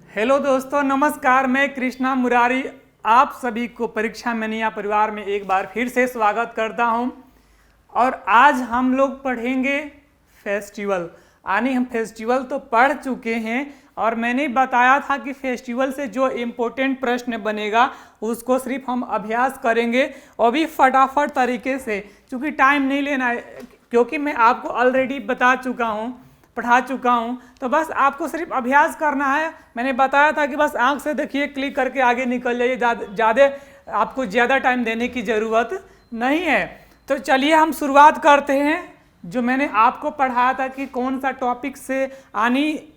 Hello दोस्तों, नमस्कार। मैं कृष्णा मुरारी आप सभी को परीक्षा मैनिया परिवार में एक बार फिर से स्वागत करता हूं। और आज हम लोग पढ़ेंगे फेस्टिवल। यानी हम फेस्टिवल तो पढ़ चुके हैं और मैंने बताया था कि फेस्टिवल से जो इम्पोर्टेंट प्रश्न बनेगा उसको सिर्फ हम अभ्यास करेंगे और भी फटाफट तरीके से, क्योंकि टाइम नहीं लेना है, क्योंकि मैं आपको ऑलरेडी बता चुका हूँ, पढ़ा चुका हूँ। तो बस आपको सिर्फ अभ्यास करना है। मैंने बताया था कि बस आंख से देखिए, क्लिक करके आगे निकल जाइए, आपको ज़्यादा टाइम देने की ज़रूरत नहीं है। तो चलिए हम शुरुआत करते हैं। जो मैंने आपको पढ़ाया था कि कौन सा टॉपिक से, यानी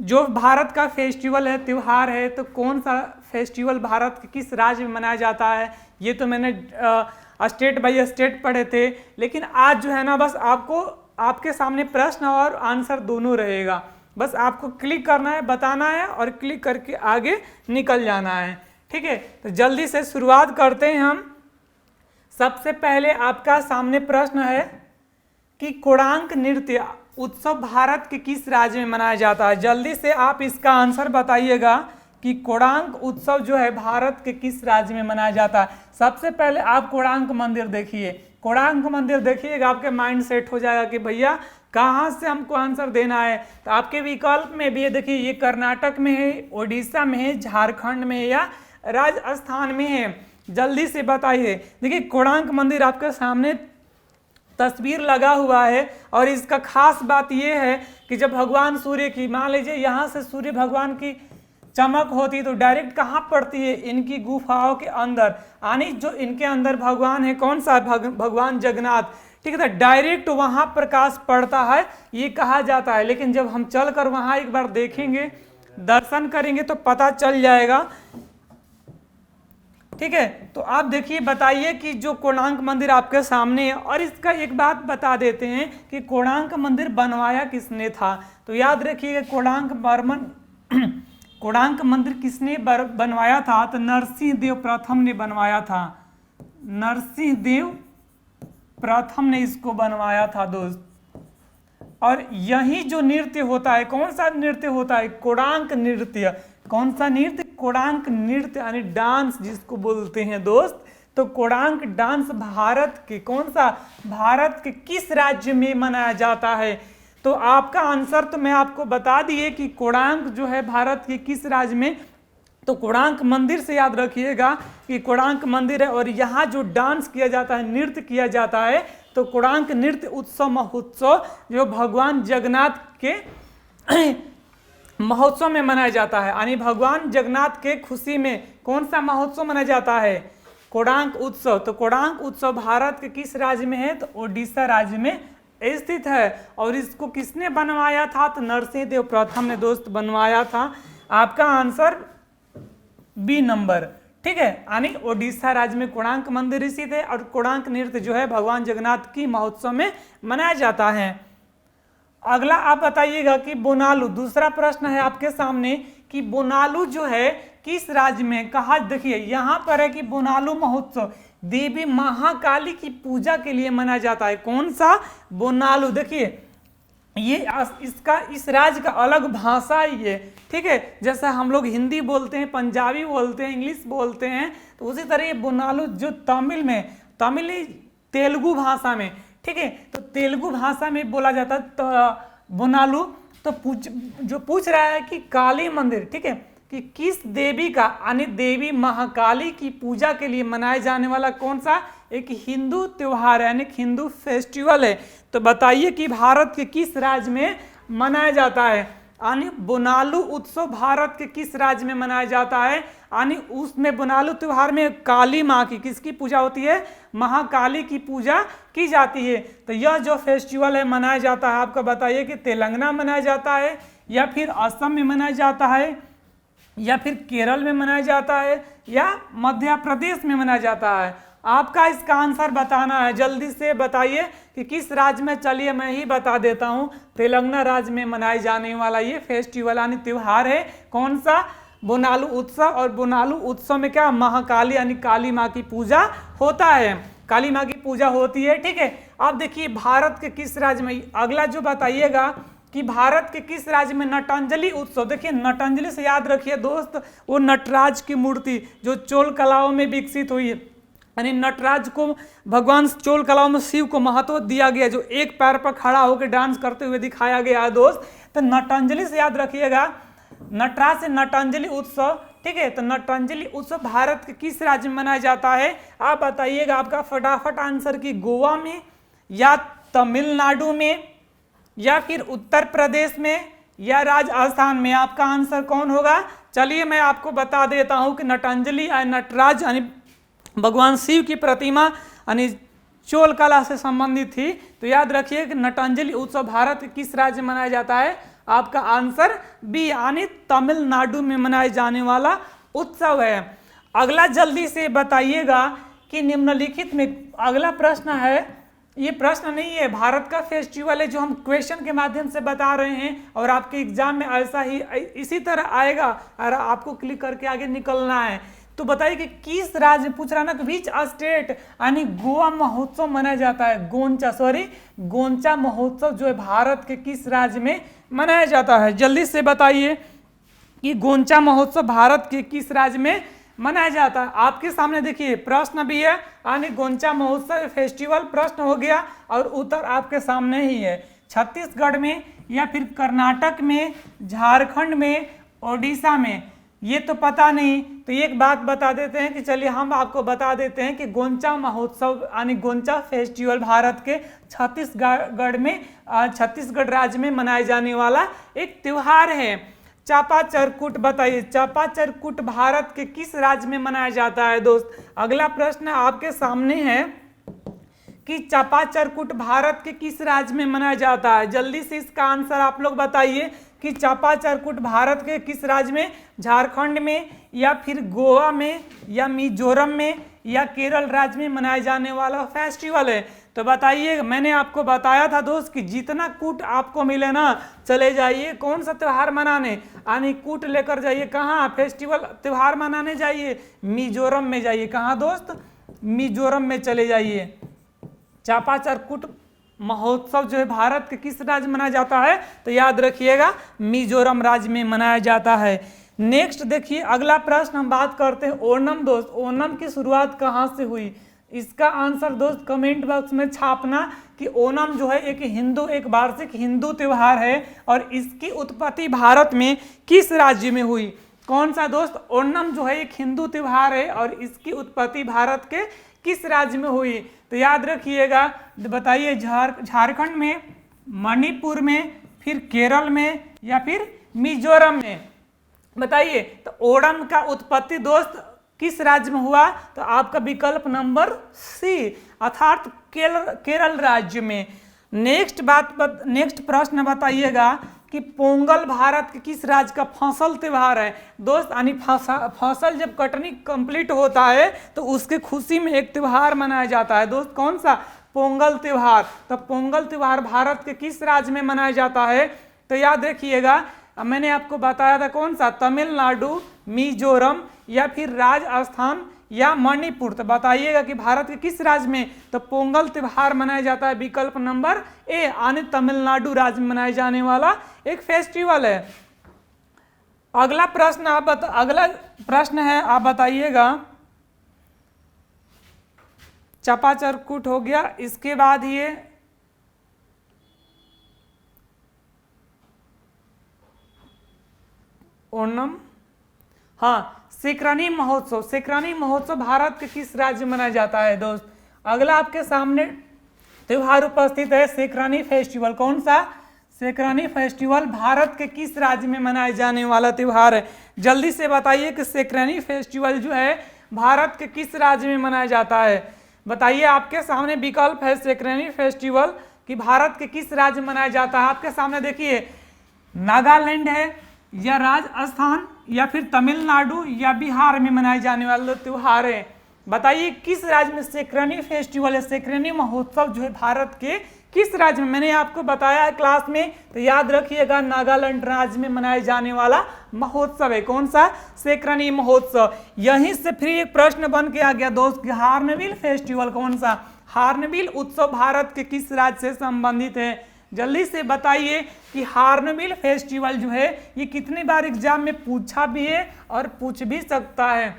जो भारत का फेस्टिवल है, त्यौहार है, तो कौन सा फेस्टिवल भारत के किस राज्य में मनाया जाता है, ये तो मैंने स्टेट बाय स्टेट पढ़े थे। लेकिन आज जो है ना, बस आपके सामने प्रश्न और आंसर दोनों रहेगा। बस आपको क्लिक करना है, बताना है और क्लिक करके आगे निकल जाना है। ठीक है, तो जल्दी से शुरुआत करते हैं हम। सबसे पहले आपका सामने प्रश्न है कि कोणार्क नृत्य उत्सव भारत के किस राज्य में मनाया जाता है। जल्दी से आप इसका आंसर बताइएगा कि कोणार्क उत्सव जो है भारत के किस राज्य में मनाया जाता है। सबसे पहले आप कोणार्क मंदिर देखिए। कोणार्क मंदिर देखिएगा, आपके माइंड सेट हो जाएगा कि भैया कहाँ से हमको आंसर देना है। तो आपके विकल्प में भी देखिए, ये कर्नाटक में है, उड़ीसा में है, झारखंड में है या राजस्थान में है। जल्दी से बताइए। देखिए, कोणार्क मंदिर आपके सामने तस्वीर लगा हुआ है और इसका खास बात यह है कि जब भगवान सूर्य की, मान लीजिए यहाँ से सूर्य भगवान की चमक होती है तो डायरेक्ट कहाँ पड़ती है, इनकी गुफाओं के अंदर। यानी जो इनके अंदर भगवान है, कौन सा भगवान जगन्नाथ, ठीक है, तो डायरेक्ट वहाँ प्रकाश पड़ता है, ये कहा जाता है। लेकिन जब हम चलकर वहाँ एक बार देखेंगे, दर्शन करेंगे तो पता चल जाएगा। ठीक है, तो आप देखिए, बताइए कि जो कोणार्क मंदिर आपके सामने है, और इसका एक बात बता देते हैं कि कोणार्क मंदिर बनवाया किसने था। तो याद रखिएगा, कोणार्क मंदिर किसने बनवाया था, तो नरसिंह देव प्रथम ने बनवाया था। नरसिंह देव प्रथम ने इसको बनवाया था दोस्त। और यही जो नृत्य होता है, कौन सा नृत्य होता है, कोणार्क नृत्य। कौन सा नृत्य, कोणार्क नृत्य, यानी डांस जिसको बोलते हैं दोस्त। तो कोणार्क डांस भारत के, कौन सा, भारत के किस राज्य में मनाया जाता है। तो आपका आंसर तो मैं आपको बता दिए कि कोणार्क जो है भारत के किस राज्य में। तो कोणार्क मंदिर से याद रखिएगा कि कोणार्क मंदिर है, और यहाँ जो डांस किया जाता है, नृत्य किया जाता है, तो कोणार्क नृत्य उत्सव महोत्सव जो भगवान जगन्नाथ के महोत्सव में मनाया जाता है। यानी भगवान जगन्नाथ के खुशी में कौन सा महोत्सव मनाया जाता है, कोणार्क उत्सव। तो कोणार्क उत्सव भारत के किस राज्य में है, तो उड़ीसा राज्य में स्थित है। और इसको किसने बनवाया था, तो नरसिंह देव प्रथम ने दोस्त बनवाया था। आपका आंसर बी नंबर। ठीक है, यानी उड़ीसा राज्य में कोणार्क मंदिर स्थित है और कोणार्क नृत्य जो है भगवान जगन्नाथ की महोत्सव में मनाया जाता है। अगला आप बताइएगा कि बोनालू, दूसरा प्रश्न है आपके सामने कि बोनालू जो है किस राज्य में कहा। देखिए यहाँ पर है कि बोनालू महोत्सव देवी महाकाली की पूजा के लिए मनाया जाता है। कौन सा, बोनालू। देखिए ये इस राज्य का अलग भाषा ही है। ठीक है, जैसा हम लोग हिंदी बोलते हैं, पंजाबी बोलते हैं, इंग्लिश बोलते हैं, तो उसी तरह ये बोनालू जो तमिल तेलुगु भाषा में, ठीक है, तो तेलुगु भाषा में बोला जाता है तो बोनालू। तो जो पूछ रहा है कि काली मंदिर, ठीक है, कि किस देवी का, यानी देवी महाकाली की पूजा के लिए मनाए जाने वाला कौन सा एक हिंदू त्योहार है, यानी हिंदू फेस्टिवल है। तो बताइए कि भारत के किस राज्य में मनाया जाता है। यानी बोनालू उत्सव भारत के किस राज्य में मनाया जाता है। यानी उसमें बोनालू त्योहार में काली माँ की, किसकी पूजा होती है, महाकाली की पूजा की जाती है। तो यह जो फेस्टिवल है मनाया जाता है, आपको बताइए कि तेलंगाना मनाया जाता है, या फिर असम में मनाया जाता है, या फिर केरल में मनाया जाता है, या मध्य प्रदेश में मनाया जाता है। आपका इसका आंसर बताना है। जल्दी से बताइए कि किस राज्य में। चलिए मैं ही बता देता हूँ, तेलंगाना राज्य में मनाए जाने वाला ये फेस्टिवल यानी त्यौहार है कौन सा, बोनालू उत्सव। और बोनालू उत्सव में क्या, महाकाली यानी काली माँ की पूजा होता है, काली माँ की पूजा होती है। ठीक है, अब देखिए भारत के किस राज्य में, अगला जो बताइएगा कि भारत के किस राज्य में नटांजलि उत्सव, देखिए नटांजलि से याद रखिए दोस्त, वो नटराज की मूर्ति जो चोल कलाओं में विकसित हुई है, यानी नटराज को भगवान चोल कलाओं में शिव को महत्व दिया गया, जो एक पैर पर खड़ा होकर डांस करते हुए दिखाया गया है दोस्त। तो नटांजलि से याद रखिएगा, नटराज से नटांजलि उत्सव, ठीक है। तो नटांजलि उत्सव भारत के किस राज्य में मनाया जाता है, आप बताइएगा। आपका फटाफट आंसर कि गोवा में या तमिलनाडु में या फिर उत्तर प्रदेश में या राजस्थान में, आपका आंसर कौन होगा। चलिए मैं आपको बता देता हूं कि नटांजलि नटराज यानी भगवान शिव की प्रतिमा यानी चोल कला से संबंधित थी। तो याद रखिए कि नटांजलि उत्सव भारत के किस राज्य में मनाया जाता है, आपका आंसर बी यानी तमिलनाडु में मनाए जाने वाला उत्सव है। अगला जल्दी से बताइएगा कि निम्नलिखित में, अगला प्रश्न है, ये प्रश्न नहीं है, भारत का फेस्टिवल है जो हम क्वेश्चन के माध्यम से बता रहे हैं और आपके एग्जाम में ऐसा ही इसी तरह आएगा और आपको क्लिक करके आगे निकलना है। तो बताइए कि किस राज्य, पूछ रहा ना कि विच स्टेट यानी गोवा महोत्सव मनाया जाता है, गोंचा महोत्सव जो है भारत के किस राज्य में मनाया जाता है। जल्दी से बताइए कि गोंचा महोत्सव भारत के किस राज्य में मनाया जाता है। आपके सामने देखिए प्रश्न भी है, यानी गोंचा महोत्सव फेस्टिवल प्रश्न हो गया और उत्तर आपके सामने ही है। छत्तीसगढ़ में या फिर कर्नाटक में, झारखंड में, ओडिशा में, ये तो पता नहीं। तो एक बात बता देते हैं कि चलिए हम आपको बता देते हैं कि गोंचा महोत्सव यानी गोंचा फेस्टिवल भारत के छत्तीसगढ़ राज्य में मनाए जाने वाला एक त्योहार है। चापाचरकूट बताइए, चापाचरकूट भारत के किस राज्य में मनाया जाता है दोस्त। अगला प्रश्न आपके सामने है कि चापाचरकूट भारत के किस राज्य में मनाया जाता है। जल्दी से इसका आंसर आप लोग बताइए कि चापाचरकूट भारत के किस राज्य में, झारखंड में या फिर गोवा में या मिजोरम में या केरल राज्य में मनाए जाने वाला फेस्टिवल है। तो बताइए, मैंने आपको बताया था दोस्त कि जितना कूट आपको मिले ना, चले जाइए कौन सा त्यौहार मनाने, यानी कूट लेकर जाइए कहाँ, फेस्टिवल त्यौहार मनाने जाइए, मिजोरम में जाइए। कहाँ दोस्त, मिजोरम में चले जाइए। चापाचरकूट महोत्सव जो है भारत के किस राज्य में मनाया जाता है, तो याद रखिएगा मिजोरम राज्य में मनाया जाता है। नेक्स्ट देखिए अगला प्रश्न हम बात करते हैं ओणम दोस्त। ओणम की शुरुआत कहाँ से हुई, इसका आंसर दोस्त कमेंट बॉक्स में छापना कि ओणम जो है एक वार्षिक हिंदू त्योहार है और इसकी उत्पत्ति भारत में किस राज्य में हुई। कौन सा दोस्त, ओणम जो है एक हिंदू त्योहार है और इसकी उत्पत्ति भारत के किस राज्य में हुई। तो याद रखिएगा, बताइए झारखंड में, मणिपुर में, फिर केरल में या फिर मिजोरम में, बताइए। तो ओणम का उत्पत्ति दोस्त किस राज्य में हुआ, तो आपका विकल्प नंबर सी अर्थात केरल राज्य में। नेक्स्ट प्रश्न बताइएगा कि पोंगल भारत के किस राज्य का फसल त्योहार है दोस्त। यानी फसल जब कटनी कंप्लीट होता है तो उसके खुशी में एक त्योहार मनाया जाता है दोस्त, कौन सा, पोंगल त्योहार। तो पोंगल त्योहार भारत के किस राज्य में मनाया जाता है, तो याद रखिएगा मैंने आपको बताया था कौन सा, तमिलनाडु, मिजोरम या फिर राजस्थान या मणिपुर। तो बताइएगा कि भारत के किस राज्य में, तो पोंगल त्योहार मनाया जाता है, विकल्प नंबर ए यानी तमिलनाडु राज्य में मनाए जाने वाला एक फेस्टिवल है। अगला प्रश्न है, आप बताइएगा। चापाचरकूट हो गया, इसके बाद ये ओणम, हाँ सेक्रानी महोत्सव भारत के किस राज्य में मनाया जाता है दोस्त। अगला आपके सामने त्योहार उपस्थित है सेक्रानी फेस्टिवल। कौन सा, सेक्रानी फेस्टिवल भारत के किस राज्य में मनाए जाने वाला त्योहार है। जल्दी से बताइए कि सेक्रानी फेस्टिवल जो है भारत के किस राज्य में मनाया जाता है। बताइए, आपके सामने विकल्प है सेक्रानी फेस्टिवल कि भारत के किस राज्य में मनाया जाता है। आपके सामने देखिए नागालैंड है या राजस्थान या फिर तमिलनाडु या बिहार में मनाए जाने वाला त्योहार है। बताइए किस राज्य में सेक्रानी फेस्टिवल है, सेक्रानी महोत्सव जो है भारत के किस राज्य में। मैंने आपको बताया है क्लास में, तो याद रखिएगा नागालैंड राज्य में मनाए जाने वाला महोत्सव है। कौन सा, सेक्रानी महोत्सव। यहीं से फिर एक प्रश्न बन के आ गया दोस्त, हार्नबिल फेस्टिवल कौन सा, हार्नबिल उत्सव भारत के किस राज्य से संबंधित है। जल्दी से बताइए कि हार्नबिल फेस्टिवल जो है ये कितनी बार एग्जाम में पूछा भी है और पूछ भी सकता है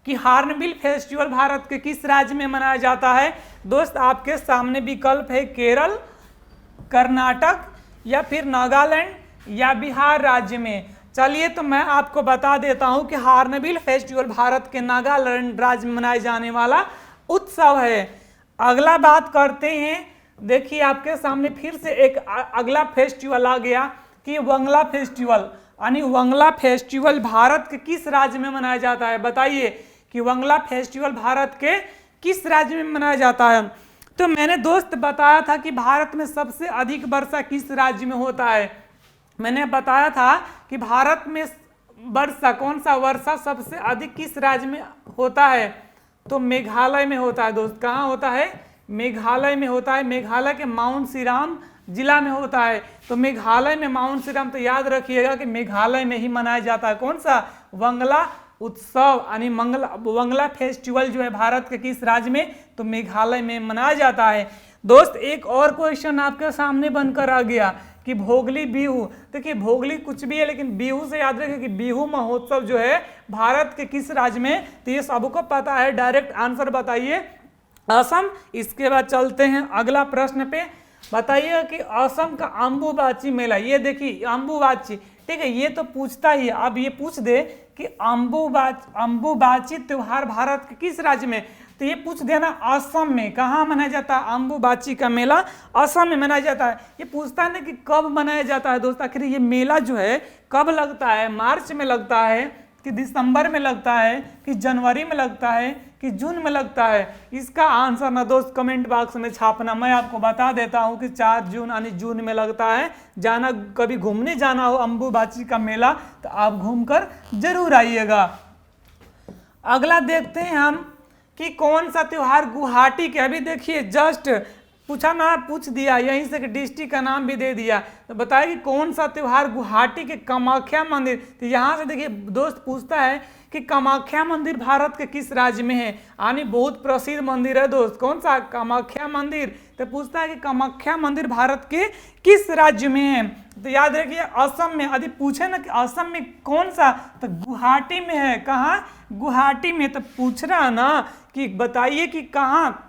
कि हार्नबिल फेस्टिवल भारत के किस राज्य में मनाया जाता है। दोस्त आपके सामने विकल्प है केरल, कर्नाटक या फिर नागालैंड या बिहार राज्य में। चलिए तो मैं आपको बता देता हूं कि हार्नबिल फेस्टिवल भारत के नागालैंड राज्य में मनाया जाने वाला उत्सव है। अगला बात करते हैं, देखिए आपके सामने फिर से एक अगला फेस्टिवल आ गया कि वंगला फेस्टिवल, यानी वंगला फेस्टिवल भारत के किस राज्य में मनाया जाता है। बताइए कि वंगला फेस्टिवल भारत के किस राज्य में मनाया जाता है। तो मैंने दोस्त बताया था कि भारत में सबसे अधिक वर्षा किस राज्य में होता है। मैंने बताया था कि भारत में वर्षा, कौन सा वर्षा सबसे अधिक किस राज्य में होता है, तो मेघालय में होता है। दोस्त कहाँ होता है, मेघालय में होता है। मेघालय के माउंट सिराम जिला में होता है। तो मेघालय में माउंट सिराम, तो याद रखिएगा कि मेघालय में ही मनाया जाता है कौन सा, वंगला उत्सव, यानी वंगला फेस्टिवल जो है भारत के किस राज्य में, तो मेघालय में मनाया जाता है। दोस्त एक और क्वेश्चन आपके सामने बनकर आ गया कि भोगली बिहू। देखिए भोगली कुछ भी है लेकिन बिहू से याद रखिए कि बिहू महोत्सव जो है भारत के किस राज्य में, तो ये सबको पता है, डायरेक्ट आंसर बताइए असम। इसके बाद चलते हैं अगला प्रश्न पे। बताइए कि असम का अम्बुबाची मेला, ये देखिए अम्बुबाची, ठीक है, ये तो पूछता ही है। अब ये पूछ दे कि अम्बुबाची त्योहार भारत के किस राज्य में, तो ये पूछ देना असम में। कहाँ मनाया जाता है अम्बुबाची का मेला, असम में मनाया जाता है। ये पूछता है ना कि कब मनाया जाता है। दोस्त आखिर ये मेला जो है कब लगता है, मार्च में लगता है कि दिसंबर में लगता है कि जनवरी में लगता है कि जून में लगता है। इसका आंसर ना दोस्त कमेंट बॉक्स में छापना। मैं आपको बता देता हूं कि 4 जून यानी जून में लगता है। जाना, कभी घूमने जाना हो अम्बुबाची का मेला तो आप घूमकर जरूर आइएगा। अगला देखते हैं हम कि कौन सा त्योहार गुवाहाटी के, अभी देखिए जस्ट पूछा ना, पूछ दिया यहीं से कि डिस्ट्रिक्ट का नाम भी दे दिया। तो बताइए कि कौन सा त्योहार गुवाहाटी के कामाख्या मंदिर, तो यहाँ से देखिए दोस्त पूछता है कि कामाख्या मंदिर भारत के किस राज्य में है, यानी बहुत प्रसिद्ध मंदिर है दोस्त। कौन सा, कामाख्या मंदिर। तो पूछता है कि कामाख्या मंदिर भारत के किस राज्य में है, तो याद रखिए असम में। यदि पूछे ना कि असम में कौन सा, तो गुवाहाटी में है। कहाँ, गुवाहाटी में। तो पूछ रहा ना कि बताइए कि कहाँ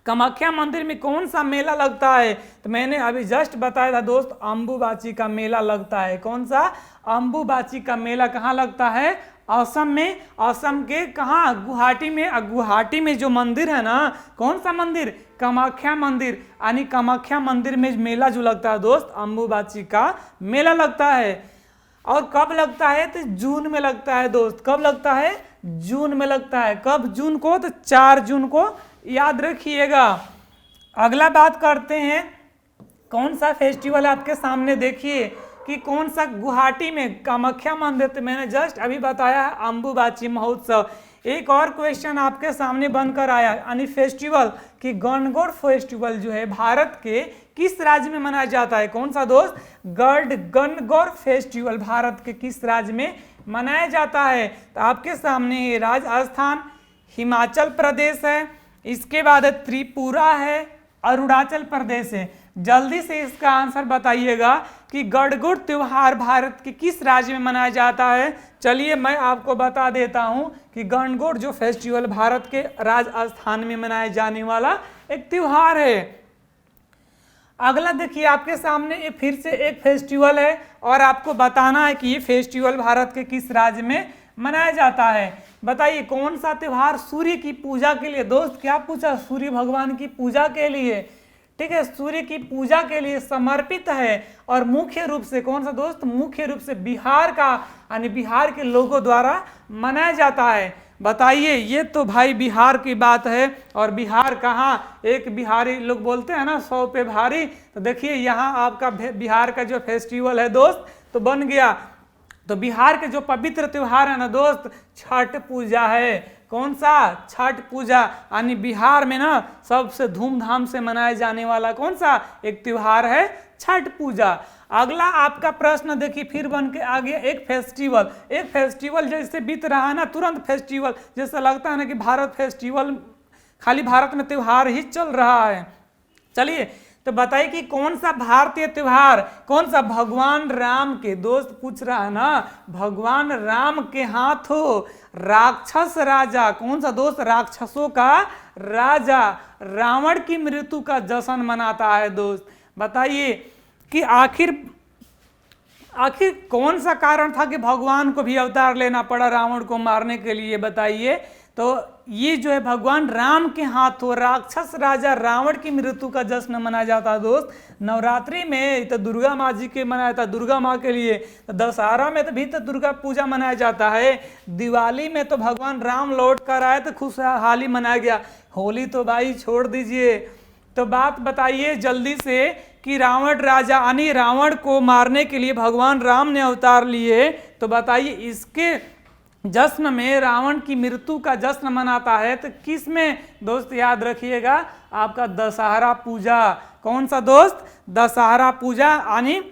कामाख्या मंदिर में कौन सा मेला लगता है, तो मैंने अभी जस्ट बताया था दोस्त अम्बुबाची का मेला लगता है। कौन सा, अम्बुबाची का मेला कहाँ लगता है, असम में। असम के कहाँ, गुवाहाटी में। और गुवाहाटी में जो मंदिर है ना, कौन सा मंदिर, कामाख्या मंदिर, यानी कामाख्या मंदिर में मेला जो लगता है दोस्त अम्बुबाची का मेला लगता है। और कब लगता है, तो जून में लगता है दोस्त। कब लगता है, जून में लगता है। कब, जून को, तो 4 जून को याद रखिएगा। अगला बात करते हैं, कौन सा फेस्टिवल आपके सामने, देखिए कि कौन सा गुवाहाटी में कामाख्या मंदिर, तो मैंने जस्ट अभी बताया है अम्बुबाची महोत्सव। एक और क्वेश्चन आपके सामने बनकर आया, यानी फेस्टिवल कि गणगौर फेस्टिवल जो है भारत के किस राज्य में मनाया जाता है। कौन सा दोस्त, गणगौर फेस्टिवल भारत के किस राज्य में मनाया जाता है। तो आपके सामने राजस्थान, हिमाचल प्रदेश है, इसके बाद त्रिपुरा है, अरुणाचल प्रदेश है। जल्दी से इसका आंसर बताइएगा कि गणगौर त्योहार भारत के किस राज्य में मनाया जाता है। चलिए मैं आपको बता देता हूं कि गणगौर जो फेस्टिवल भारत के राजस्थान में मनाए जाने वाला एक त्योहार है। अगला देखिए आपके सामने ये फिर से एक फेस्टिवल है और आपको बताना है कि ये फेस्टिवल भारत के किस राज्य में मनाया जाता है। बताइए कौन सा त्योहार सूर्य की पूजा के लिए, दोस्त क्या पूछा, सूर्य भगवान की पूजा के लिए, ठीक है, सूर्य की पूजा के लिए समर्पित है। और मुख्य रूप से कौन सा दोस्त, मुख्य रूप से बिहार का, यानी बिहार के लोगों द्वारा मनाया जाता है। बताइए, ये तो भाई बिहार की बात है। और बिहार कहाँ, एक बिहारी लोग बोलते हैं ना 100 पे भारी। तो देखिए यहाँ आपका बिहार का जो फेस्टिवल है दोस्त तो बन गया। तो बिहार के जो पवित्र त्योहार है ना दोस्त, छठ पूजा है। कौन सा, छठ पूजा, यानी बिहार में ना सबसे धूमधाम से मनाया जाने वाला कौन सा एक त्योहार है, छठ पूजा। अगला आपका प्रश्न देखिए फिर बन के आ गया एक फेस्टिवल जैसे बीत रहा है ना, तुरंत फेस्टिवल जैसा लगता है ना कि भारत फेस्टिवल, खाली भारत में त्योहार ही चल रहा है। चलिए तो बताइए कि कौन सा भारतीय त्योहार, कौन सा भगवान राम के, दोस्त पूछ रहा है ना, भगवान राम के हाथों राक्षस राजा, कौन सा दोस्त, राक्षसों का राजा रावण की मृत्यु का जश्न मनाता है। दोस्त बताइए कि आखिर कौन सा कारण था कि भगवान को भी अवतार लेना पड़ा रावण को मारने के लिए, बताइए। तो ये जो है भगवान राम के हाथों राक्षस राजा रावण की मृत्यु का जश्न मनाया जाता है। दोस्त नवरात्रि में तो दुर्गा माँ जी के मनाया था, दुर्गा माँ के लिए, तो दशहरा में तो भी तो दुर्गा पूजा मनाया जाता है, दिवाली में तो भगवान राम लौट कर आए तो खुशहाली मनाया गया, होली तो भाई छोड़ दीजिए। तो बात बताइए जल्दी से कि रावण राजा यानी रावण को मारने के लिए भगवान राम ने अवतार लिए, तो बताइए इसके जश्न में रावण की मृत्यु का जश्न मनाता है तो किस में दोस्त, याद रखिएगा आपका दशहरा पूजा। कौन सा दोस्त, दशहरा पूजा। यानी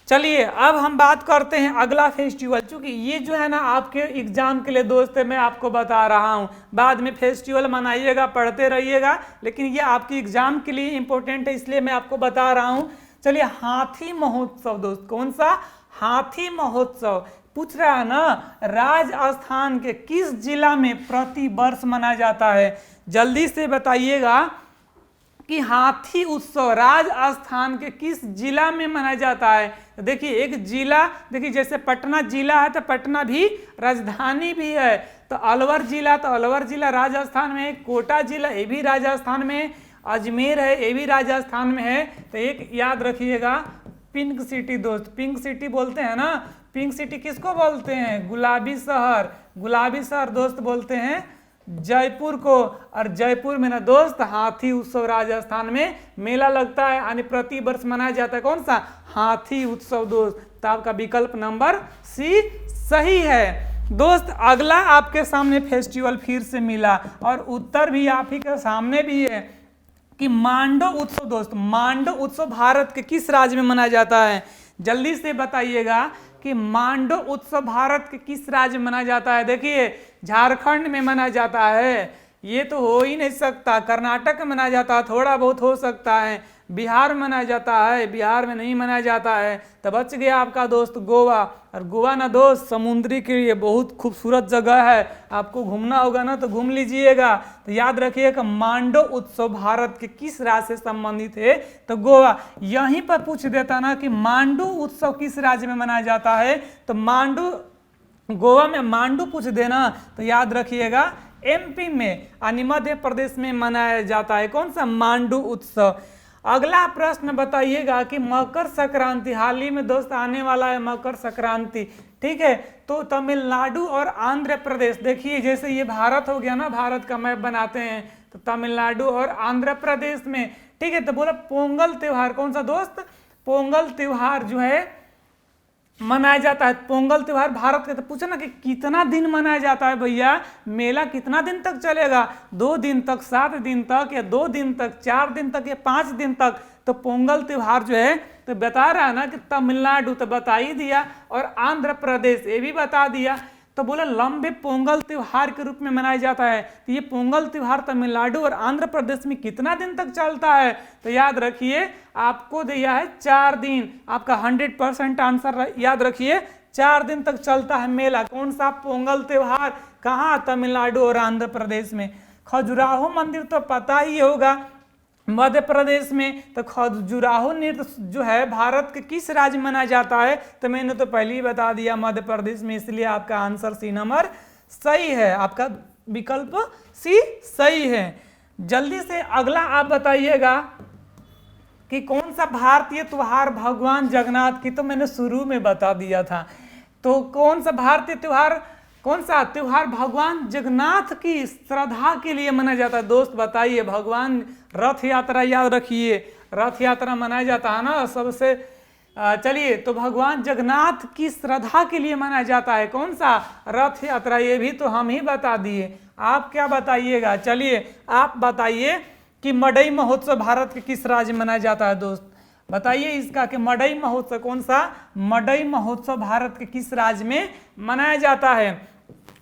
चलिए अब हम बात करते हैं अगला फेस्टिवल, क्योंकि ये जो है ना आपके एग्जाम के लिए दोस्त मैं आपको बता रहा हूँ, बाद में फेस्टिवल मनाइएगा पढ़ते रहिएगा, लेकिन ये आपके एग्जाम के लिए इंपॉर्टेंट है इसलिए मैं आपको बता रहा हूँ। चलिए हाथी महोत्सव दोस्त, कौन सा, हाथी महोत्सव पूछ रहा है ना, राजस्थान के किस जिला में प्रति वर्ष मनाया जाता है, जल्दी से बताइएगा कि हाथी उत्सव राजस्थान के किस जिला में मनाया जाता है। तो देखिए एक जिला, देखिए जैसे पटना जिला है तो पटना भी राजधानी भी है, तो अलवर जिला, तो अलवर जिला राजस्थान में है, कोटा जिला ये भी राजस्थान में है, अजमेर है ये भी राजस्थान में है। तो एक याद रखिएगा पिंक सिटी दोस्त, पिंक सिटी बोलते हैं ना, पिंक सिटी किसको बोलते हैं, गुलाबी शहर, गुलाबी शहर दोस्त बोलते हैं जयपुर को, और जयपुर में ना दोस्त हाथी उत्सव राजस्थान में मेला लगता है यानी प्रति वर्ष मनाया जाता है, कौन सा, हाथी उत्सव दोस्त। तो आपका विकल्प नंबर सी सही है। दोस्त अगला आपके सामने फेस्टिवल फिर से मिला और उत्तर भी आप ही के सामने भी है कि मांडो उत्सव दोस्त, मांडो उत्सव भारत के किस राज्य में मनाया जाता है, जल्दी से बताइएगा कि मांडो उत्सव भारत के किस राज्य में मनाया जाता है। देखिए झारखंड में मनाया जाता है, ये तो हो ही नहीं सकता, कर्नाटक में मनाया जाता है, थोड़ा बहुत हो सकता है, बिहार में मनाया जाता है, बिहार में नहीं मनाया जाता है। तो बच गया आपका दोस्त गोवा, और गोवा ना दोस्त समुद्री के लिए बहुत खूबसूरत जगह है, आपको घूमना होगा ना तो घूम लीजिएगा। तो याद रखिएगा मांडो उत्सव भारत के किस राज्य से संबंधित है, तो गोवा। यहीं पर पूछ देता ना कि मांडू उत्सव किस राज्य में मनाया जाता है, तो मांडू गोवा में मांडू पूछ देना तो याद रखिएगा एमपी में यानी मध्य प्रदेश में मनाया जाता है, कौन सा, मांडू उत्सव। अगला प्रश्न बताइएगा कि मकर संक्रांति, हाल ही में दोस्त आने वाला है मकर संक्रांति, ठीक है, तो तमिलनाडु और आंध्र प्रदेश, देखिए जैसे ये भारत हो गया ना, भारत का मैप बनाते हैं तो तमिलनाडु और आंध्र प्रदेश में, ठीक है। तो बोला पोंगल त्योहार, कौन सा दोस्त, पोंगल त्योहार जो है मनाया जाता है, पोंगल त्योहार भारत के। तो पूछा ना कि कितना दिन मनाया जाता है भैया, मेला कितना दिन तक चलेगा, 2 दिन तक, 7 दिन तक, या 2 दिन तक, 4 दिन तक, या 5 दिन तक। तो पोंगल त्योहार जो है तो बता रहा है ना कि तमिलनाडु तो बता ही दिया और आंध्र प्रदेश ये भी बता दिया, तो बोला लंबे पोंगल त्योहार के रूप में मनाया जाता है। तो ये पोंगल त्योहार तमिलनाडु और आंध्र प्रदेश में कितना दिन तक चलता है, तो याद रखिए आपको दिया है 4 दिन, आपका 100% आंसर याद रखिए, 4 दिन तक चलता है मेला। कौन सा, पोंगल त्योहार, कहाँ, तमिलनाडु और आंध्र प्रदेश में। खजुराहो मंदिर तो पता ही होगा मध्य प्रदेश में, तो खजुराहो नृत्य जो है भारत के किस राज्य में मनाया जाता है, तो मैंने तो पहले ही बता दिया मध्य प्रदेश में, इसलिए आपका आंसर सी नंबर सही है, आपका विकल्प सी सही है। जल्दी से अगला आप बताइएगा कि कौन सा भारतीय त्योहार भगवान जगन्नाथ की, तो मैंने शुरू में बता दिया था, तो कौन सा भारतीय त्योहार, कौन सा त्योहार भगवान जगन्नाथ की श्रद्धा के लिए मनाया जाता है, दोस्त बताइए। भगवान रथ यात्रा याद रखिए, रथ यात्रा मनाया जाता है ना सबसे, चलिए तो भगवान जगन्नाथ की श्रद्धा के लिए मनाया जाता है, कौन सा, रथ यात्रा, ये भी तो हम ही बता दिए, आप क्या बताइएगा। चलिए आप बताइए कि मड़ई महोत्सव भारत के किस राज्य में मनाया जाता है, दोस्त बताइए इसका कि मड़ई महोत्सव, कौन सा, मड़ई महोत्सव भारत के किस राज्य में मनाया जाता है।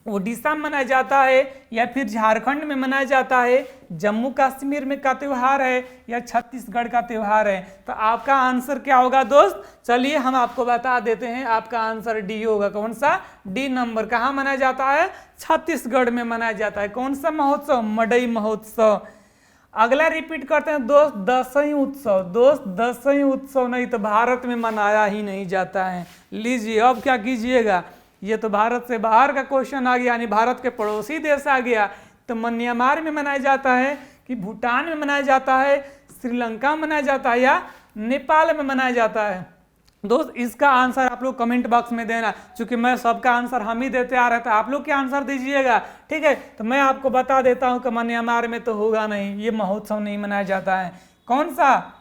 ओडिशा में मनाया जाता है या फिर झारखंड में मनाया जाता है, जम्मू कश्मीर में का त्यौहार है या छत्तीसगढ़ का त्यौहार है? तो आपका आंसर क्या होगा दोस्त? चलिए हम आपको बता देते हैं, आपका आंसर डी होगा। कौन सा? D number. कहाँ मनाया जाता है? छत्तीसगढ़ में मनाया जाता है। कौन सा महोत्सव? मड़ई महोत्सव। अगला रिपीट करते हैं दोस्त, दशई उत्सव। दोस्त दशई उत्सव नहीं तो भारत में मनाया ही नहीं जाता है। लीजिए अब क्या कीजिएगा, ये तो भारत से बाहर का क्वेश्चन आ गया, यानी भारत के पड़ोसी देश आ गया। तो म्यांमार में मनाया जाता है कि भूटान में मनाया जाता है, श्रीलंका में मनाया जाता है या नेपाल में मनाया जाता है? दोस्त इसका आंसर आप लोग कमेंट बॉक्स में देना, क्योंकि मैं सबका आंसर हम ही देते आ रहे थे, आप लोग क्या आंसर दीजिएगा, ठीक है? तो मैं आपको बता देता हूं कि म्यांमार में तो होगा नहीं, ये महोत्सव नहीं मनाया जाता है। कौन सा?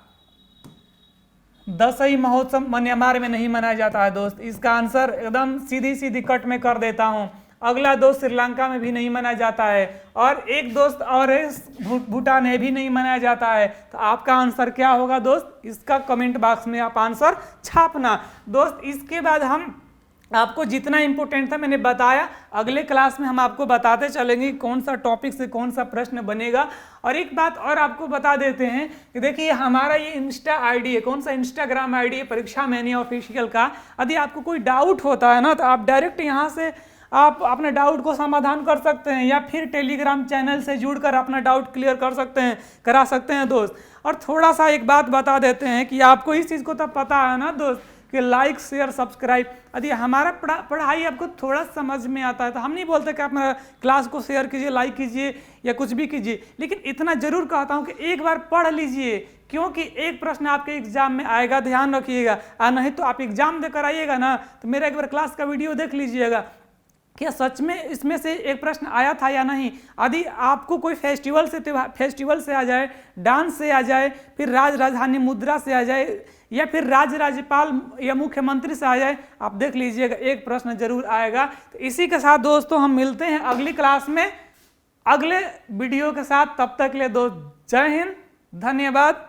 दशई महोत्सव म्यांमार में नहीं मनाया जाता है दोस्त। इसका आंसर एकदम सीधी सीधी कट में कर देता हूं। अगला दोस्त श्रीलंका में भी नहीं मनाया जाता है, और एक दोस्त और भूटान में भी नहीं मनाया जाता है। तो आपका आंसर क्या होगा दोस्त? इसका कमेंट बॉक्स में आप आंसर छापना। दोस्त इसके बाद हम आपको जितना इंपॉर्टेंट था मैंने बताया, अगले क्लास में हम आपको बताते चलेंगे कौन सा टॉपिक से कौन सा प्रश्न बनेगा। और एक बात और आपको बता देते हैं कि देखिए हमारा ये इंस्टा आईडी है, कौन सा? इंस्टाग्राम आईडी है परीक्षा मैनिया ऑफिशियल का। यदि आपको कोई डाउट होता है ना तो आप डायरेक्ट यहाँ से आप अपने डाउट को समाधान कर सकते हैं, या फिर टेलीग्राम चैनल से जुड़कर अपना डाउट क्लियर करा सकते हैं दोस्त। और थोड़ा सा एक बात बता देते हैं कि आपको इस चीज़ को तो पता है ना दोस्त कि लाइक शेयर सब्सक्राइब, यदि हमारा पढ़ाई आपको थोड़ा समझ में आता है तो हम नहीं बोलते कि आप मेरा क्लास को शेयर कीजिए, लाइक कीजिए या कुछ भी कीजिए, लेकिन इतना जरूर कहता हूँ कि एक बार पढ़ लीजिए, क्योंकि एक प्रश्न आपके एग्जाम में आएगा, ध्यान रखिएगा। नहीं तो आप एग्जाम देकर आइएगा ना तो मेरा एक बार क्लास का वीडियो देख लीजिएगा, क्या सच में इसमें से एक प्रश्न आया था या नहीं। यदि आपको कोई फेस्टिवल से आ जाए, डांस से आ जाए, फिर राजधानी मुद्रा से आ जाए, या फिर राज्यपाल या मुख्यमंत्री से आ जाए, आप देख लीजिएगा एक प्रश्न जरूर आएगा। तो इसी के साथ दोस्तों हम मिलते हैं अगली क्लास में अगले वीडियो के साथ। तब तक के लिए दोस्त जय हिंद, धन्यवाद।